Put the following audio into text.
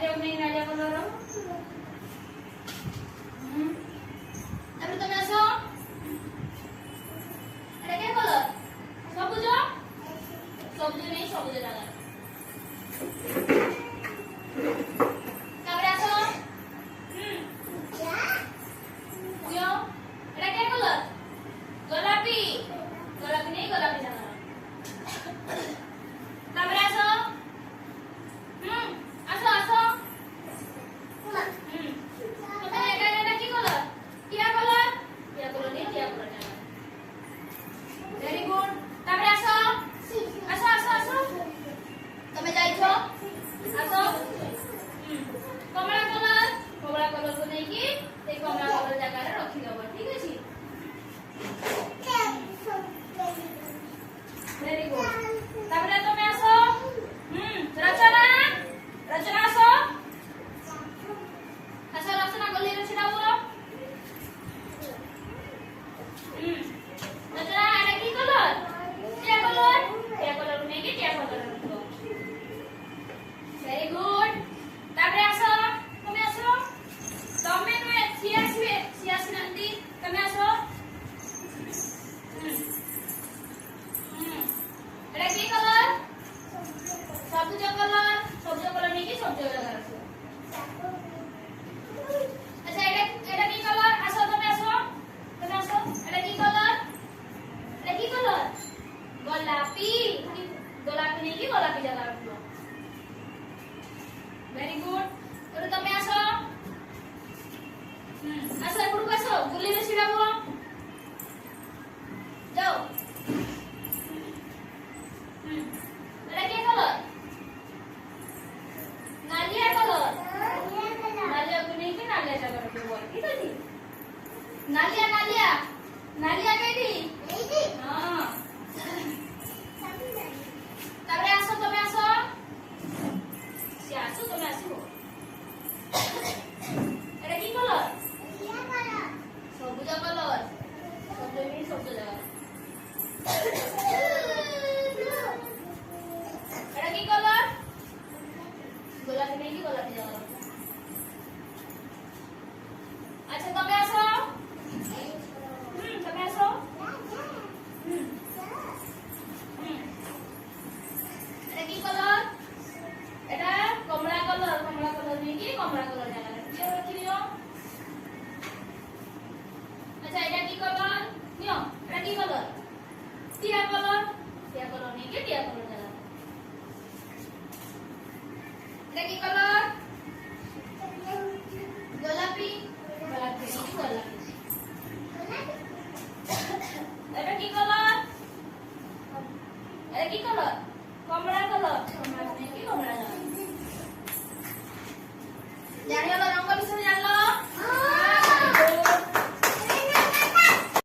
ନାଲିଆ ନେଇ ନାଲିଆ କଲର ତାପରେ ତମେ ଆସ ଏଟା କେ କଲର ସବୁଜ ସବୁଜ ନେଇ ସବୁଜ ଜାଗା ତାପରେ ଆସ यो एटा के कलर गोलापी गोलापी नहीं गोलापी जाना ताପରେ आसो आसो आसो तमे एटा की कलर टिया कलर नहीं टिया कलर जाना वेरी गुड ताପରେ आसो आसो आसो आसो तमे जाइछो आसो कमला कलर को नहीं की ए कमला कलर जगह रे रखी दबो ठीक अछि वेरी गुड ताପରେ तमे आसो रचना रचना आसो आसो रचना गली रे छिडाओ रचना एटा की कलर टिया कलर नहीं की टिया कलर रखो वेरी गुड ताପରେ आसो तमे आसो तमे नुए सियास नंदी तमे आसो एटा की कलर सबुज कलर नहीं की सबुज कलर आसो अच्छा एटा की कलर आसो तमे आसो एटा की कलर गोलापी गोलापी नहीं की गोलापी जगह रखो वेरी गुड और तमे आसो आसो एपड़ को आसो गुली रे छिड़ाबो जाओ एटा के कलर नालिया कलर नालिया को नहीं के नालिया जगह रखो ठीक है जी नालिया नालिया नालिया केडी एडी हां तारे आसो तमे आसो से आसो तमे आसो एटा की कलर सबुज कलर सबुज नहीं सबुज जगह एटा की कलर गोलापी नहीं की गोलापी जगह अच्छा तमे आसो तमे आसो एटा की कलर एटा कमला कलर नहीं की कमला कलर जगह रखी दियो अच्छा एटा की कलर नियो एटा की कलर टिया कलर नहीं के टिया कलर जगह एटा की कलर गोलापी नहीं की गोलापी एटा की कलर कमला नहीं की कमला जगह जानियो रंग विषय जानलो